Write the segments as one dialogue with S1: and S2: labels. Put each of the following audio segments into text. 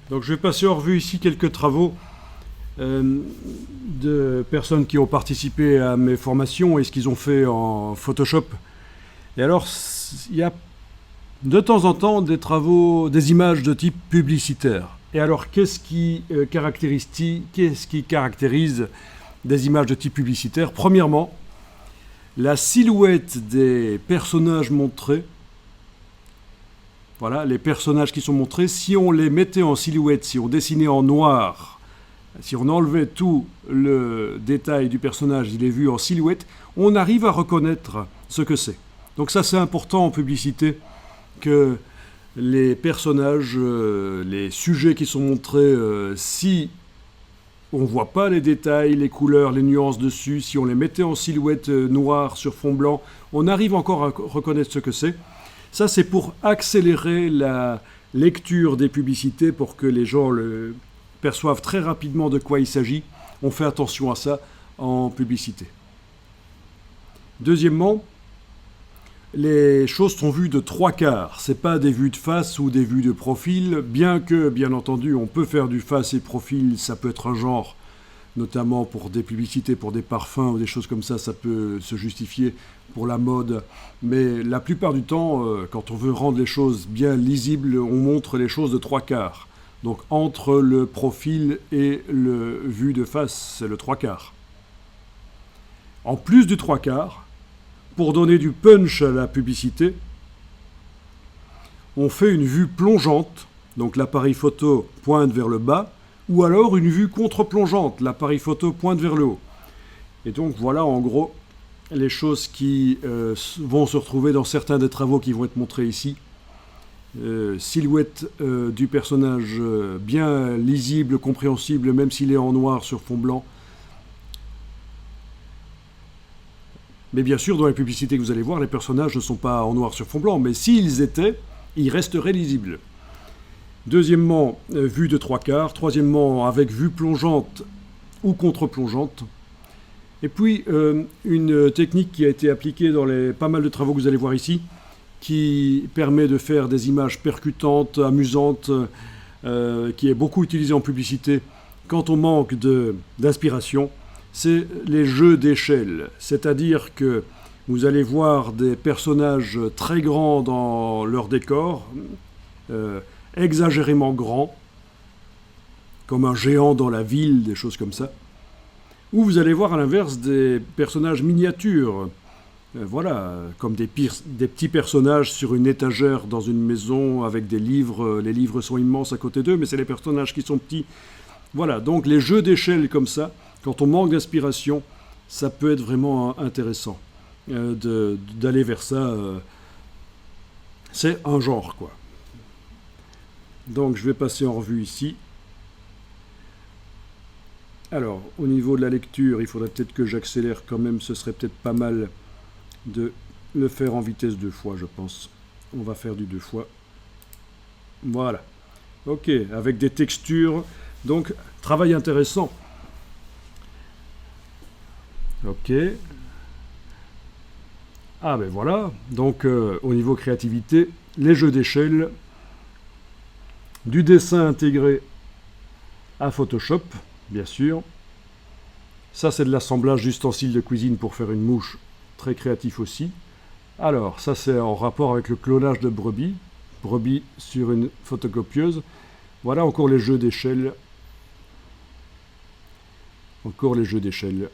S1: Donc je vais passer en revue ici quelques travaux de personnes qui ont participé à mes formations et ce qu'ils ont fait en Photoshop. Et alors, il y a de temps en temps des travaux, des images de type publicitaire. Et alors, qu'est-ce qui caractérise des images de type publicitaire? Premièrement, la silhouette des personnages montrés. Voilà, les personnages qui sont montrés, si on les mettait en silhouette, si on dessinait en noir, si on enlevait tout le détail du personnage, il est vu en silhouette, on arrive à reconnaître ce que c'est. Donc ça, c'est important en publicité, que les personnages, les sujets qui sont montrés, si on ne voit pas les détails, les couleurs, les nuances dessus, si on les mettait en silhouette noire sur fond blanc, on arrive encore à reconnaître ce que c'est. Ça, c'est pour accélérer la lecture des publicités, pour que les gens perçoivent très rapidement de quoi il s'agit. On fait attention à ça en publicité. Deuxièmement, les choses sont vues de 3/4. Ce n'est pas des vues de face ou des vues de profil, bien que, bien entendu, on peut faire du face et profil, ça peut être un genre, notamment pour des publicités, pour des parfums ou des choses comme ça peut se justifier pour la mode. Mais la plupart du temps, quand on veut rendre les choses bien lisibles, on montre les choses de 3/4. Donc entre le profil et le vue de face, c'est le 3/4. En plus du 3/4, pour donner du punch à la publicité, on fait une vue plongeante, donc l'appareil photo pointe vers le bas, ou alors une vue contre-plongeante, l'appareil photo pointe vers le haut. Et donc voilà en gros les choses qui vont se retrouver dans certains des travaux qui vont être montrés ici. Silhouette du personnage bien lisible, compréhensible, même s'il est en noir sur fond blanc. Mais bien sûr, dans les publicités que vous allez voir, les personnages ne sont pas en noir sur fond blanc, mais s'ils étaient, ils resteraient lisibles. Deuxièmement, vue de 3/4. Troisièmement, avec vue plongeante ou contre-plongeante. Et puis, une technique qui a été appliquée dans pas mal de travaux que vous allez voir ici, qui permet de faire des images percutantes, amusantes, qui est beaucoup utilisée en publicité quand on manque d'inspiration, c'est les jeux d'échelle. C'est-à-dire que vous allez voir des personnages très grands dans leur décor, exagérément grands, comme un géant dans la ville, des choses comme ça. Ou vous allez voir à l'inverse des personnages miniatures, voilà, comme des petits personnages sur une étagère dans une maison avec des livres. Les livres sont immenses à côté d'eux, mais c'est les personnages qui sont petits. Voilà, donc les jeux d'échelle comme ça, quand on manque d'inspiration, ça peut être vraiment intéressant d'aller vers ça. C'est un genre, quoi. Donc je vais passer en revue ici. Alors, au niveau de la lecture, il faudrait peut-être que j'accélère quand même. Ce serait peut-être pas mal de le faire en vitesse 2 fois, je pense. On va faire du 2 fois. Voilà. Ok, avec des textures. Donc, travail intéressant. Ok. Ah ben voilà. Donc, au niveau créativité, les jeux d'échelle, du dessin intégré à Photoshop, bien sûr. Ça, c'est de l'assemblage d'ustensiles de cuisine pour faire une mouche. Très créatif aussi. Alors, ça, c'est en rapport avec le clonage de brebis. Brebis sur une photocopieuse. Voilà encore les jeux d'échelle. Encore les jeux d'échelle.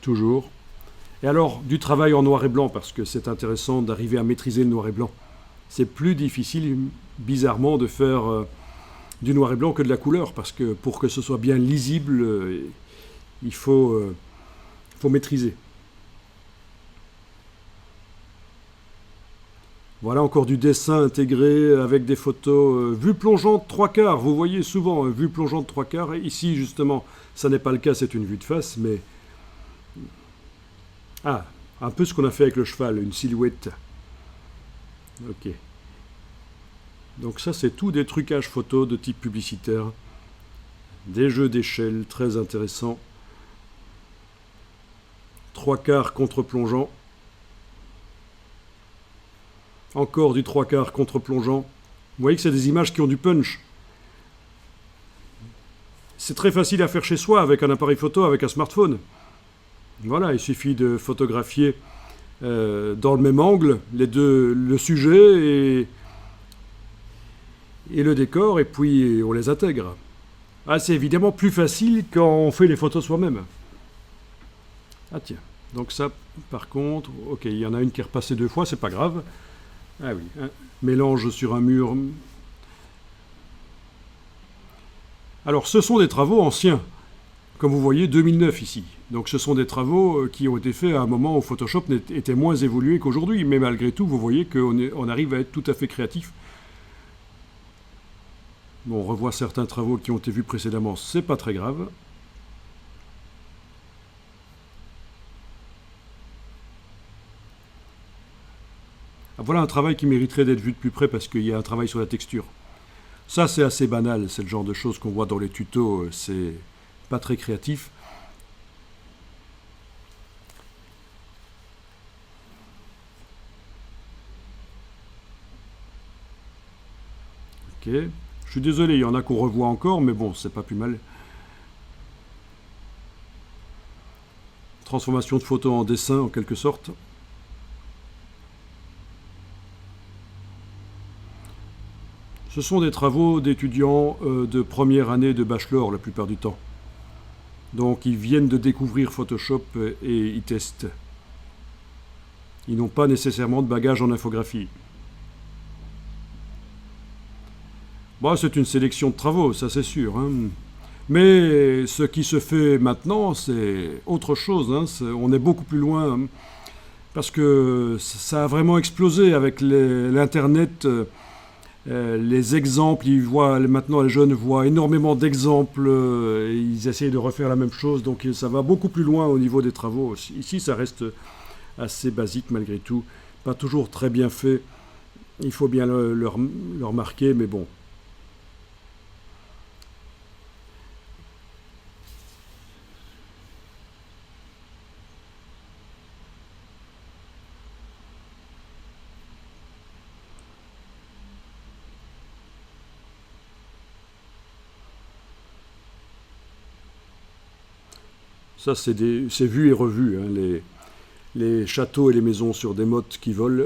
S1: Toujours. Et alors, du travail en noir et blanc, parce que c'est intéressant d'arriver à maîtriser le noir et blanc. C'est plus difficile, bizarrement, de faire du noir et blanc que de la couleur, parce que pour que ce soit bien lisible, il faut maîtriser. Voilà encore du dessin intégré avec des photos vue plongeante 3/4. Vous voyez souvent vue plongeante 3/4. Et ici, justement, ça n'est pas le cas, c'est une vue de face, mais... Ah, un peu ce qu'on a fait avec le cheval, une silhouette. Ok. Donc ça, c'est tout des trucages photos de type publicitaire. Des jeux d'échelle très intéressants. 3/4 contre-plongeant. Encore du 3/4 contre-plongeant. Vous voyez que c'est des images qui ont du punch. C'est très facile à faire chez soi avec un appareil photo, avec un smartphone. Voilà, il suffit de photographier dans le même angle les deux, le sujet et le décor, et puis on les intègre. Ah, c'est évidemment plus facile quand on fait les photos soi-même. Ah tiens, donc ça, par contre, ok, il y en a une qui est repassée 2 fois, c'est pas grave. Ah oui, hein, mélange sur un mur. Alors, ce sont des travaux anciens. Comme vous voyez, 2009 ici. Donc ce sont des travaux qui ont été faits à un moment où Photoshop était moins évolué qu'aujourd'hui. Mais malgré tout, vous voyez qu'on arrive à être tout à fait créatif. Bon, on revoit certains travaux qui ont été vus précédemment, c'est pas très grave. Ah, voilà un travail qui mériterait d'être vu de plus près parce qu'il y a un travail sur la texture. Ça, c'est assez banal, c'est le genre de choses qu'on voit dans les tutos, c'est pas très créatif. Ok, je suis désolé, il y en a qu'on revoit encore, mais bon, c'est pas plus mal. Transformation de photo en dessin, en quelque sorte. Ce sont des travaux d'étudiants de première année de bachelor la plupart du temps. Donc ils viennent de découvrir Photoshop et ils testent. Ils n'ont pas nécessairement de bagage en infographie. Bon, c'est une sélection de travaux, ça c'est sûr. Hein. Mais ce qui se fait maintenant, c'est autre chose. Hein. On est beaucoup plus loin. Hein, parce que ça a vraiment explosé avec l'Internet. Les exemples, maintenant les jeunes voient énormément d'exemples, ils essayent de refaire la même chose, donc ça va beaucoup plus loin au niveau des travaux. Ici, ça reste assez basique malgré tout, pas toujours très bien fait, il faut bien le remarquer, mais bon. Ça, c'est vu et revu, hein, les châteaux et les maisons sur des mottes qui volent.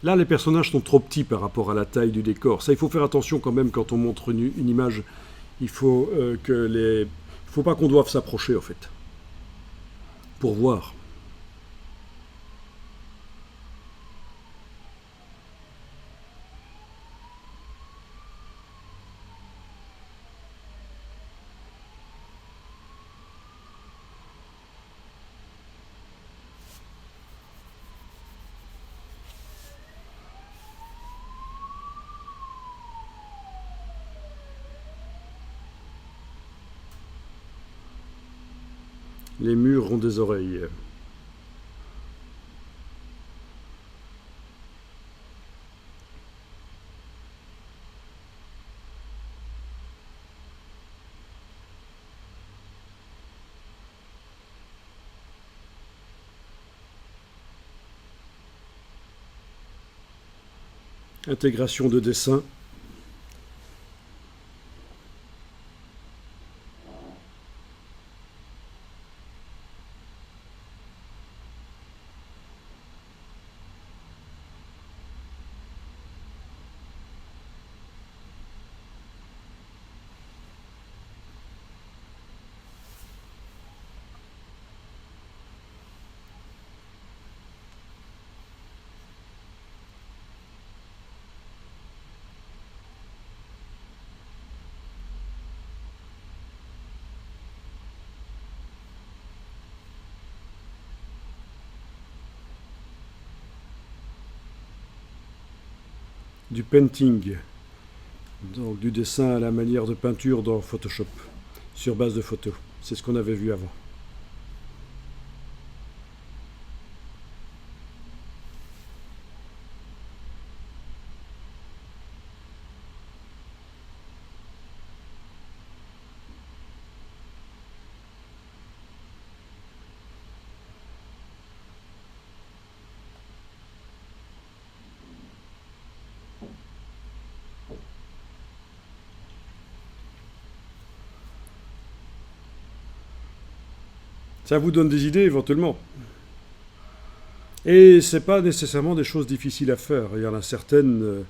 S1: Là, les personnages sont trop petits par rapport à la taille du décor. Ça, il faut faire attention quand même quand on montre une image. Il faut faut pas qu'on doive s'approcher, en fait, pour voir. Les murs ont des oreilles. Intégration de dessin. Du painting, donc du dessin à la manière de peinture dans Photoshop, sur base de photos. C'est ce qu'on avait vu avant. Ça vous donne des idées éventuellement. Et c'est pas nécessairement des choses difficiles à faire. Il y en a certaines,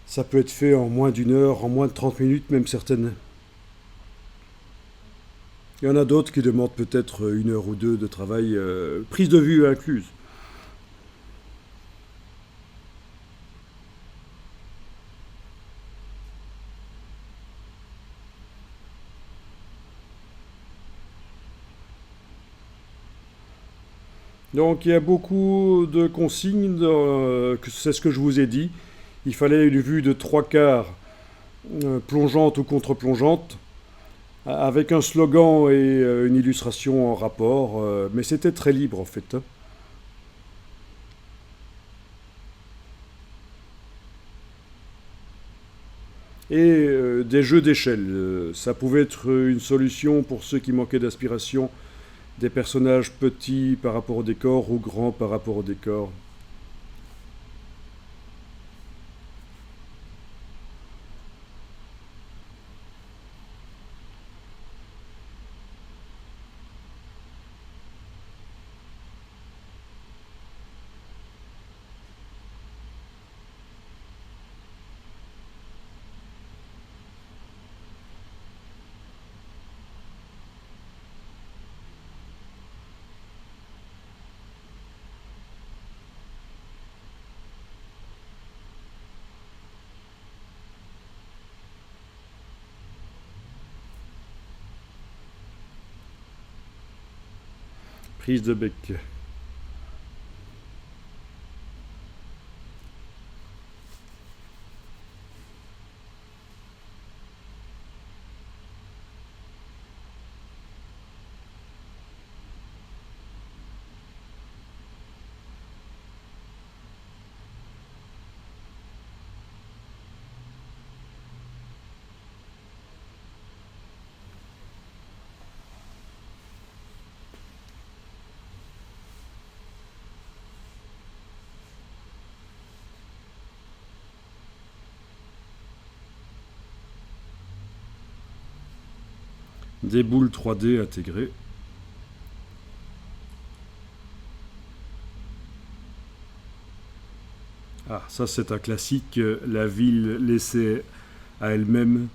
S1: ça peut être fait en moins d'une heure, en moins de 30 minutes, même certaines. Il y en a d'autres qui demandent peut-être une heure ou deux de travail, prise de vue incluse. Donc il y a beaucoup de consignes, c'est ce que je vous ai dit. Il fallait une vue de trois quarts, plongeante ou contre-plongeante, avec un slogan et une illustration en rapport, mais c'était très libre en fait, hein. Et des jeux d'échelle, ça pouvait être une solution pour ceux qui manquaient d'inspiration, des personnages petits par rapport au décor ou grands par rapport au décor. Prise de bec. Des boules 3D intégrées. Ah, ça c'est un classique, la ville laissée à elle-même.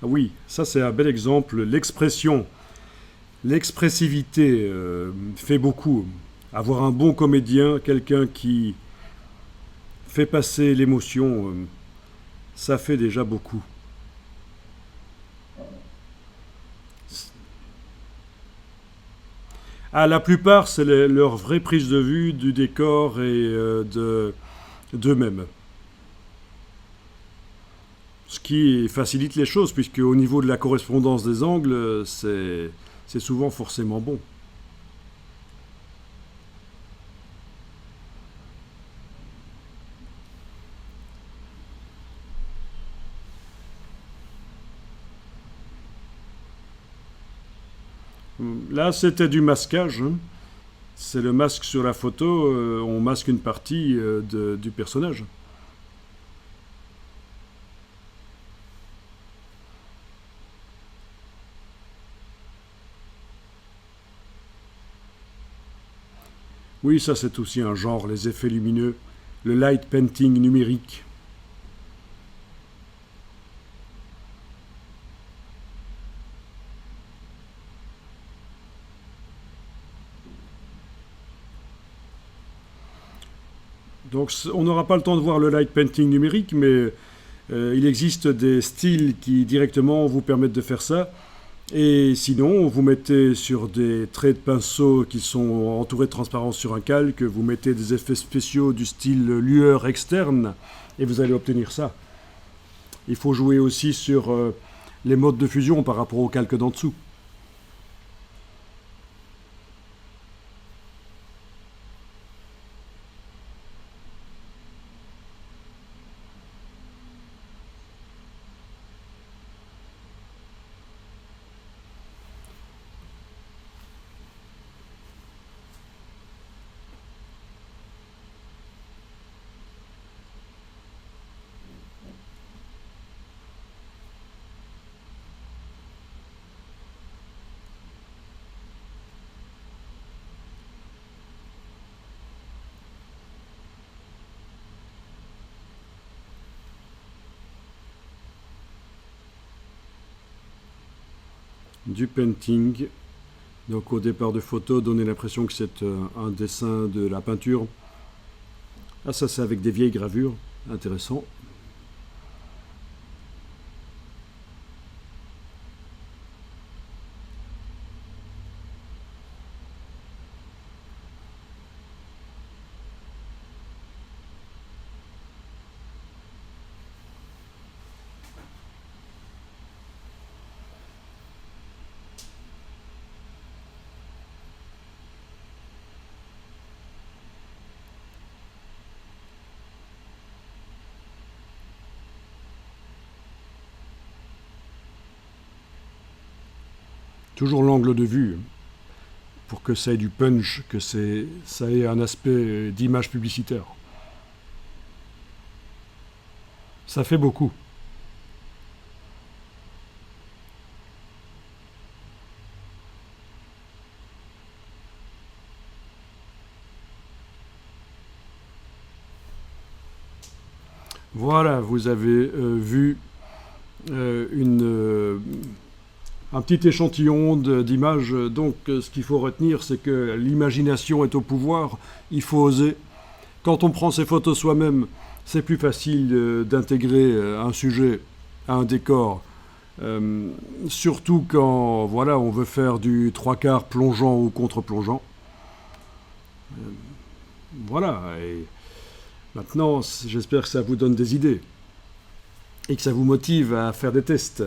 S1: Ah oui, ça c'est un bel exemple. L'expression, l'expressivité fait beaucoup. Avoir un bon comédien, quelqu'un qui fait passer l'émotion, ça fait déjà beaucoup. Ah, la plupart, c'est leur vraie prise de vue du décor et d'eux-mêmes. Ce qui facilite les choses, puisque au niveau de la correspondance des angles, c'est souvent forcément bon. Là, c'était du masquage, hein. C'est le masque sur la photo, on masque une partie du personnage. Oui, ça c'est aussi un genre, les effets lumineux, le light painting numérique. Donc on n'aura pas le temps de voir le light painting numérique, mais il existe des styles qui directement vous permettent de faire ça. Et sinon, vous mettez sur des traits de pinceau qui sont entourés de transparence sur un calque, vous mettez des effets spéciaux du style lueur externe, et vous allez obtenir ça. Il faut jouer aussi sur les modes de fusion par rapport au calque d'en dessous. du painting. Donc au départ de photo, donner l'impression que c'est un dessin de la peinture. Ah, ça c'est avec des vieilles gravures, intéressant. Toujours l'angle de vue, pour que ça ait du punch, que ça ait un aspect d'image publicitaire. Ça fait beaucoup. Voilà, vous avez vu un petit échantillon d'images. Donc ce qu'il faut retenir, c'est que l'imagination est au pouvoir, il faut oser. Quand on prend ses photos soi-même, c'est plus facile d'intégrer un sujet à un décor. Surtout quand voilà, on veut faire du trois quarts plongeant ou contre-plongeant. Voilà, et maintenant j'espère que ça vous donne des idées et que ça vous motive à faire des tests.